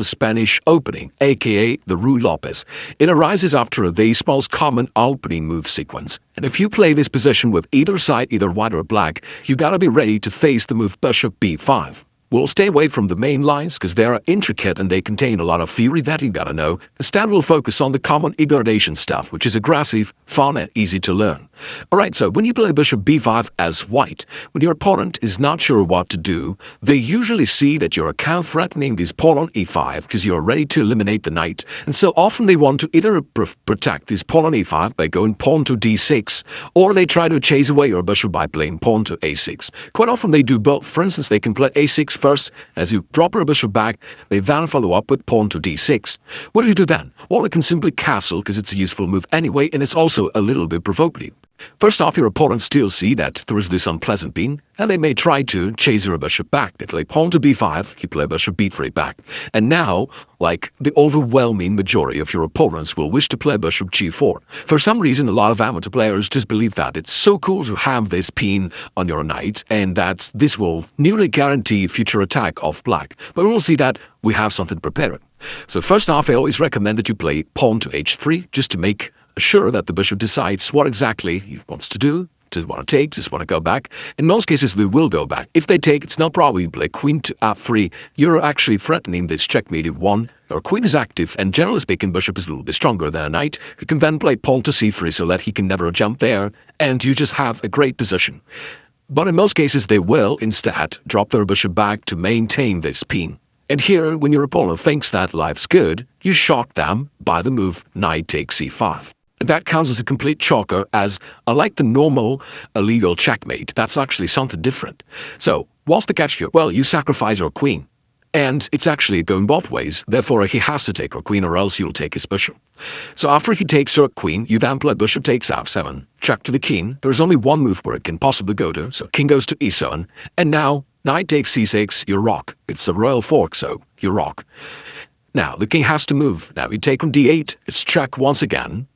the Spanish opening, aka the Ruy Lopez. It arises after the most common opening move sequence. And if you play this position with either side, either white or black, you gotta be ready to face the move bishop b5. We'll stay away from the main lines because they are intricate and they contain a lot of theory that you gotta know. Instead, we'll focus on the common gradation stuff, which is aggressive, fun, and easy to learn. Alright, so when you play bishop b5 as white, when your opponent is not sure what to do, they usually see that you're counter-threatening this pawn on e5 because you're ready to eliminate the knight, and so often they want to either protect this pawn on e5 by going pawn to d6, or they try to chase away your bishop by playing pawn to a6. Quite often they do both. For instance, they can play a6 first. As you drop your bishop back, they then follow up with pawn to d6. What do you do then? Well, it can simply castle because it's a useful move anyway, and it's also a little bit provocative. First off, your opponents still see that there is this unpleasant pin, and they may try to chase your bishop back. They play pawn to b5, you play bishop b3 back. And now, like the overwhelming majority of your opponents will wish to play bishop g4. For some reason, a lot of amateur players just believe that it's so cool to have this pin on your knight, and that this will nearly guarantee future attack of black. But we'll see that we have something prepared. So first off, I always recommend that you play pawn to h3, just to make sure that the bishop decides what exactly he wants to do. Does want to take, just want to go back. In most cases, they will go back. If they take, it's not probably play queen to f3. You're actually threatening this checkmate if one. Your queen is active, and generally speaking, bishop is a little bit stronger than a knight. You can then play pawn to c3 so that he can never jump there, and you just have a great position. But in most cases, they will instead drop their bishop back to maintain this pin. And here, when your opponent thinks that life's good, you shock them by the move knight takes c5. And that counts as a complete shocker, as unlike the normal illegal checkmate, that's actually something different. So, what's the catch here? Well, you sacrifice your queen. And it's actually going both ways, therefore he has to take her queen or else you'll take his bishop. So after he takes her queen, you then play bishop takes f7, check to the king. There's only one move where it can possibly go to, so king goes to e7, and now knight takes c6, you rock. It's a royal fork, so you rock. Now, the king has to move. Now you take on d8, it's check once again.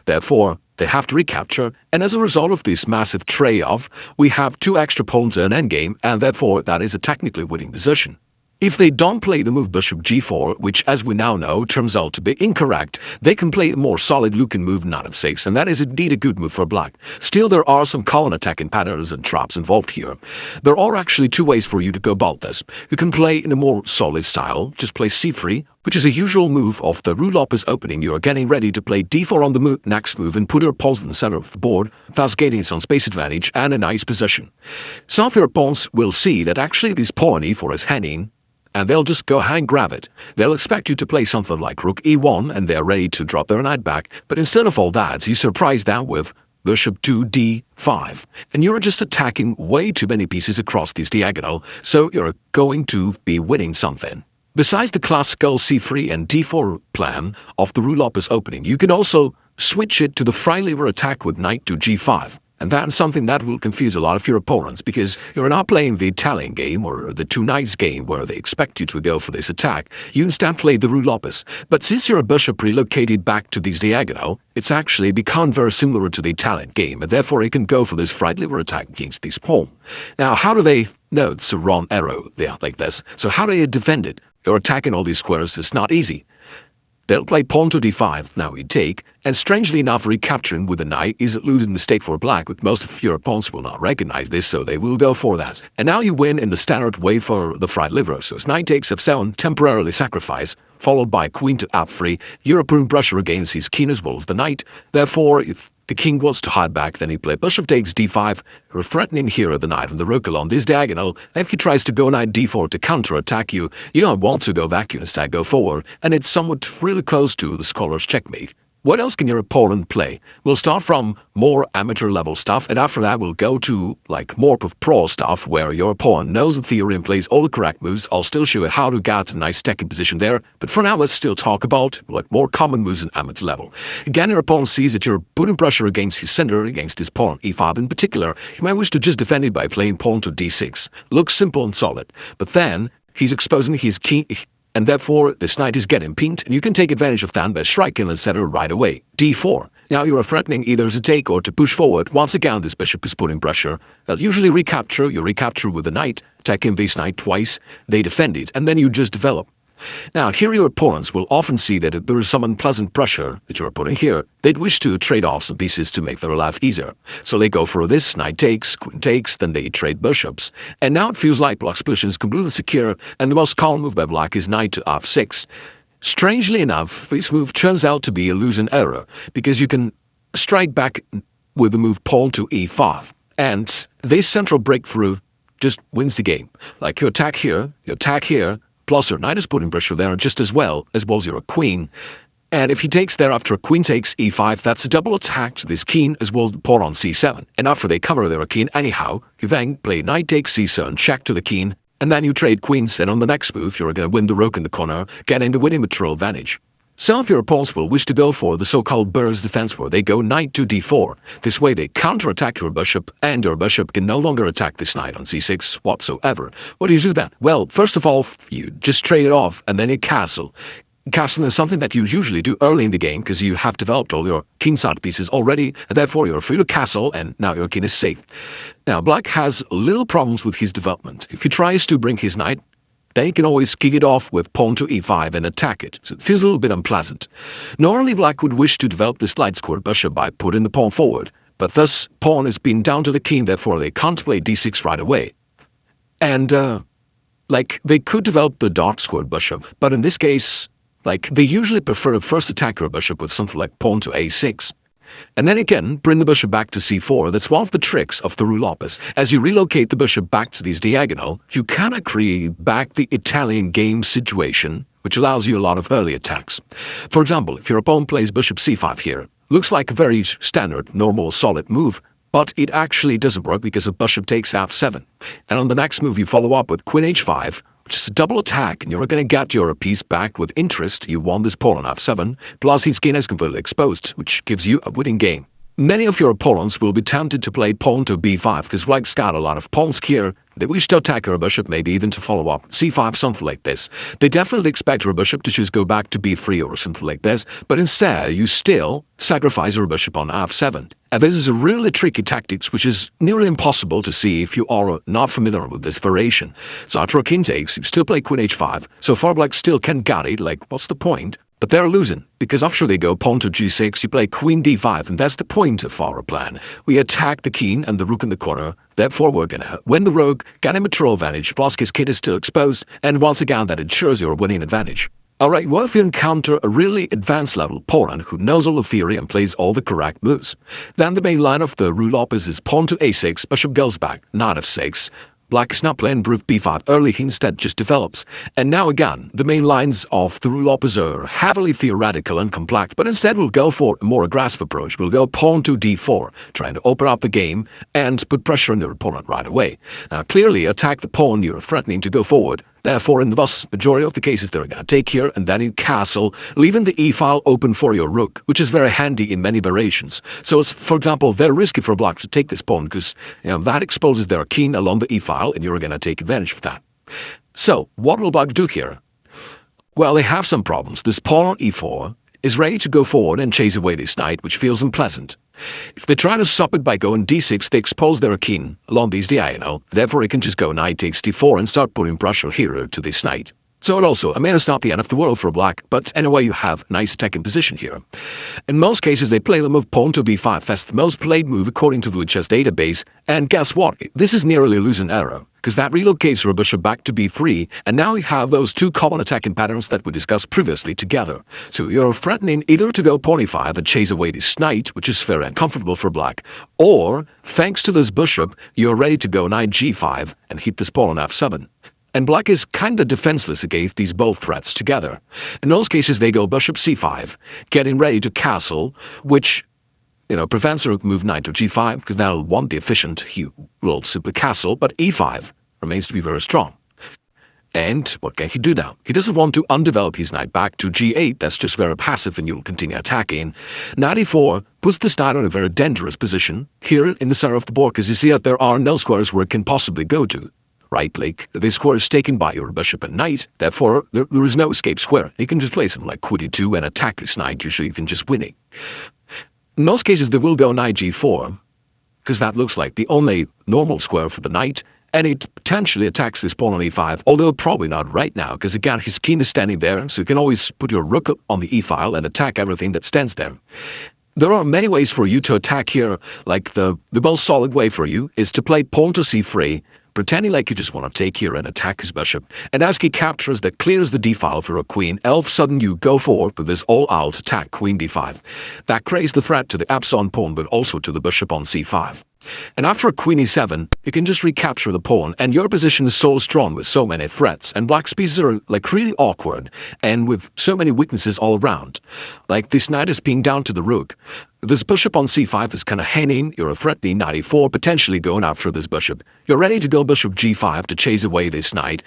Therefore, they have to recapture, and as a result of this massive trade-off, we have two extra pawns in endgame, and therefore that is a technically winning position. If they don't play the move bishop g4, which as we now know turns out to be incorrect, they can play a more solid-looking move knight f6, and that is indeed a good move for black. Still, there are some common attacking patterns and traps involved here. There are actually two ways for you to go about this. You can play in a more solid style, just play c3, which is a usual move of the Ruy Lopez opening. You are getting ready to play d4 on the next move and put your pawns in the center of the board, thus gaining some space advantage and a nice position. Some of your pawns will see that actually this pawn e4 is hanging, and they'll just go ahead and grab it. They'll expect you to play something like rook e1, and they're ready to drop their knight back, but instead of all that, you surprise them with bishop to d5, and you're just attacking way too many pieces across this diagonal, so you're going to be winning something. Besides the classical c3 and d4 plan of the Ruy Lopez opening, you can also switch it to the freilever attack with knight to g5. And that's something that will confuse a lot of your opponents, because you're not playing the Italian game or the two knights game where they expect you to go for this attack. You instead play the Ruy Lopez. But since your bishop relocated back to this diagonal, it's actually become very similar to the Italian game, and therefore it can go for this freilever attack against this pawn. Now, how do they know it's a wrong arrow there like this? So how do they defend it? You're attacking all these squares, it's not easy. They'll play pawn to d5, now you take, and strangely enough recapturing with a knight is a losing mistake for black, but most of your opponents will not recognize this, so they will go for that. And now you win in the standard way for the freilever, so knight takes f7, temporarily sacrifice, followed by queen to f3, you're putting pressure against his king as well as the knight. Therefore, if the king wants to hide back, then he play bishop takes d5, you're threatening here the knight and the rook along this diagonal. If he tries to go knight d4 to counter-attack you, you don't want to go back, you instead go forward, and it's somewhat really close to the scholar's checkmate. What else can your opponent play? We'll start from more amateur level stuff, and after that we'll go to like more pro stuff where your opponent knows the theory and plays all the correct moves. I'll still show you how to get a nice stacking position there, but for now let's still talk about like more common moves in amateur level. Again, your opponent sees that you're putting pressure against his center, against his pawn e5 in particular. He might wish to just defend it by playing pawn to d6. Looks simple and solid, but then he's exposing his king, and therefore this knight is getting pinned, and you can take advantage of that by striking the center right away. d4. Now you are threatening either to take or to push forward. Once again, this bishop is putting pressure. They'll usually recapture. You recapture with the knight, attacking this knight twice. They defend it, and then you just develop. Now, here your opponents will often see that if there is some unpleasant pressure that you are putting here, they'd wish to trade off some pieces to make their life easier. So they go for this, knight takes, queen takes, then they trade bishops. And now it feels like black's position is completely secure, and the most common move by black is knight to f6. Strangely enough, this move turns out to be a losing error, because you can strike back with the move pawn to e5. And this central breakthrough just wins the game. Like you attack here, plus your knight is putting pressure there just as well your queen. And if he takes there after a queen takes e5, that's a double attack to this king as well as the pawn on c7. And after they cover their king anyhow, you then play knight takes c7, check to the king, and then you trade queens, and on the next move you're going to win the rook in the corner, getting the winning material advantage. Some of your opponents will wish to go for the so-called burst defense where they go knight to d4. This way they counterattack your bishop, and your bishop can no longer attack this knight on c6 whatsoever. What do you do then? Well, first of all, you just trade it off, and then you castle. Castling is something that you usually do early in the game because you have developed all your kingside pieces already, and therefore you're free to castle, and now your king is safe. Now, black has little problems with his development. If he tries to bring his knight, then he can always kick it off with pawn to e5 and attack it, so it feels a little bit unpleasant. Normally black would wish to develop this light square bishop by putting the pawn forward, but thus pawn is being down to the king, therefore they can't play d6 right away. And, they could develop the dark squared bishop, but in this case, they usually prefer to first attack your bishop with something like pawn to a6. And then again, bring the bishop back to c4. That's one of the tricks of the Ruy Lopez. As you relocate the bishop back to this diagonal, you kind of create back the Italian game situation, which allows you a lot of early attacks. For example, if your opponent plays bishop c5 here, looks like a very standard, normal, solid move, but it actually doesn't work because of bishop takes f7. And on the next move, you follow up with queen h5, which is a double attack, and you're going to get your piece back with interest. You won this pawn on f7, plus his king is completely exposed, which gives you a winning game. Many of your opponents will be tempted to play pawn to b5 because black's got a lot of pawns here. They wish to attack your bishop, maybe even to follow up c5, something like this. They definitely expect your bishop to just go back to b3 or something like this, but instead you still sacrifice your bishop on f7. And this is a really tricky tactic, which is nearly impossible to see if you are not familiar with this variation. So after a king takes, you still play queen h5. So far black still can get it, what's the point? But they're losing, because after they go pawn to g6, you play queen d5, and that's the point of our plan. We attack the king and the rook in the corner, therefore we're gonna win the rook, get a material advantage, plus his king is still exposed, and once again that ensures your winning advantage. Alright, what if you encounter a really advanced level opponent who knows all the theory and plays all the correct moves? Then the main line of the Ruy Lopez is pawn to a6, bishop goes back, knight f6, black is not playing proof b5 early, he instead just develops. And now again, the main lines of the Ruy Lopez are heavily theoretical and complex, but instead we'll go for a more aggressive approach. We'll go pawn to d4, trying to open up the game and put pressure on your opponent right away. Now clearly attack the pawn you're threatening to go forward. Therefore, in the vast majority of the cases, they're going to take here and then you castle, leaving the e-file open for your rook, which is very handy in many variations. So it's, for example, very risky for black to take this pawn because that exposes their king along the e-file and you're going to take advantage of that. So, what will black do here? Well, they have some problems. This pawn on e4 is ready to go forward and chase away this knight, which feels unpleasant. If they try to stop it by going d6, they expose their king along this diagonal, therefore he can just go knight takes d4 and start putting pressure here to this knight. So it also, it's not the end of the world for black, but anyway you have a nice attacking position here. In most cases they play the move pawn to b5, that's the most played move according to the chess database, and guess what? This is nearly a losing error, because that relocates your bishop back to b3, and now you have those two common attacking patterns that we discussed previously together. So you're threatening either to go pawn e5 and chase away this knight, which is very uncomfortable for black, or, thanks to this bishop, you're ready to go knight g5 and hit this pawn on f7. And black is kinda defenseless against these both threats together. In those cases they go bishop c5, getting ready to castle, which prevents the rook move knight to g5, because now he'll want the efficient, he will simply castle, but e5 remains to be very strong. And what can he do now? He doesn't want to undevelop his knight back to g8, that's just very passive and you'll continue attacking. Knight e4 puts this knight in a very dangerous position, here in the center of the board, because you see that there are no squares where it can possibly go to. Right, this square is taken by your bishop and knight, therefore there is no escape square. You can just play something like queen e2 and attack this knight, usually even just winning. In most cases they will go knight g4, because that looks like the only normal square for the knight, and it potentially attacks this pawn on e5, although probably not right now, because again his king is standing there, so you can always put your rook on the e-file and attack everything that stands there. There are many ways for you to attack here, like the most solid way for you is to play pawn to c3, pretending like you just want to take here and attack his bishop, and as he captures that clears the d-file for a queen, all of a sudden you go forward with this all-out attack queen d5. That creates the threat to the epsilon pawn, but also to the bishop on c5. And after a queen e7, you can just recapture the pawn, and your position is so strong with so many threats, and black's pieces are like really awkward, and with so many weaknesses all around. Like this knight is pinned down to the rook. This bishop on c5 is kind of hanging, you're threatening knight e4, potentially going after this bishop. You're ready to go bishop g5 to chase away this knight.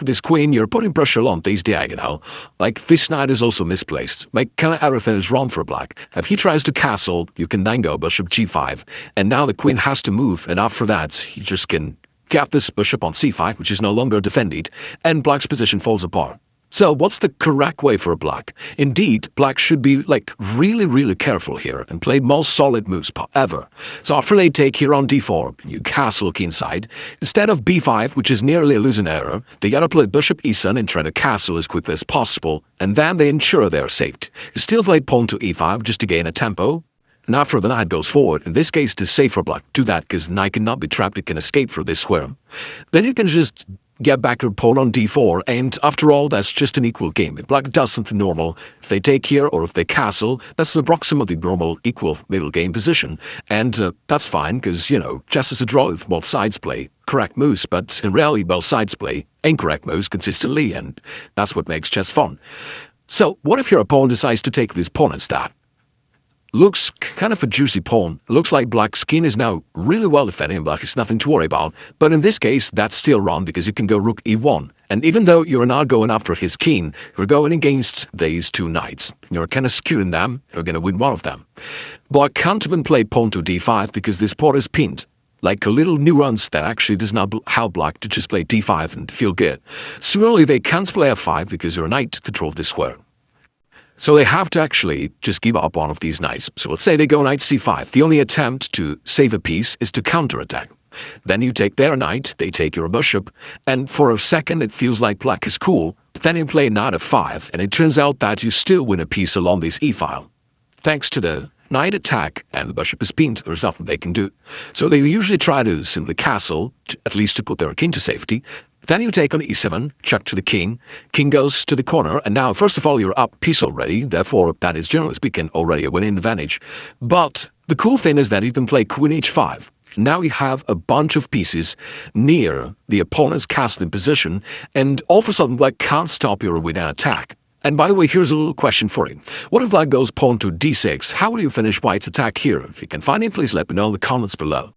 This queen, you're putting pressure on this diagonal. Like this knight is also misplaced. Like kind of everything is wrong for black. If he tries to castle, you can then go bishop g5, and now the queen has to move, and after that, he just can get this bishop on c5, which is no longer defended, and black's position falls apart. So what's the correct way for black? Indeed, black should be like really careful here and play most solid moves ever. So after they take here on d4, you castle kingside. Instead of b5, which is nearly a losing error, they gotta play bishop e7 and try to castle as quickly as possible, and then they ensure they're safe. You still play pawn to e5 just to gain a tempo. And after the knight goes forward, in this case it is safe for black to do that because the knight cannot be trapped, it can escape through this square. Then you can just get back your pawn on d4, and after all, that's just an equal game. If black does something normal, if they take here or if they castle, that's approximately normal equal middle game position. And that's fine because, you know, chess is a draw if both sides play correct moves, but in reality both sides play incorrect moves consistently, and that's what makes chess fun. So what if your opponent decides to take this pawn instead? Looks kind of a juicy pawn. Looks like black's king is now really well defended and black has nothing to worry about. But in this case, that's still wrong because you can go rook e1. And even though you're not going after his king, you're going against these two knights. You're kind of skewing them. You're going to win one of them. Black can't even play pawn to d5 because this pawn is pinned. Like a little nuance that actually does not help black to just play d5 and feel good. Similarly, they can't play f5 because your knight controls this square. So they have to actually just give up one of these knights. So let's say they go knight c5. The only attempt to save a piece is to counterattack. Then you take their knight, they take your bishop, and for a second it feels like black is cool. But then you play knight f5, and it turns out that you still win a piece along this e-file. Thanks to the knight attack, and the bishop is pinned, there's nothing they can do. So they usually try to simply castle, at least to put their king to safety. Then you take on e7, check to the king goes to the corner, and now first of all you're up piece already, therefore that is generally speaking already a winning advantage. But the cool thing is that you can play queen h5. Now you have a bunch of pieces near the opponent's castling position, and all of a sudden black can't stop your winning attack. And by the way, here's a little question for you. What if black goes pawn to d6? How will you finish white's attack here? If you can find it, please let me know in the comments below.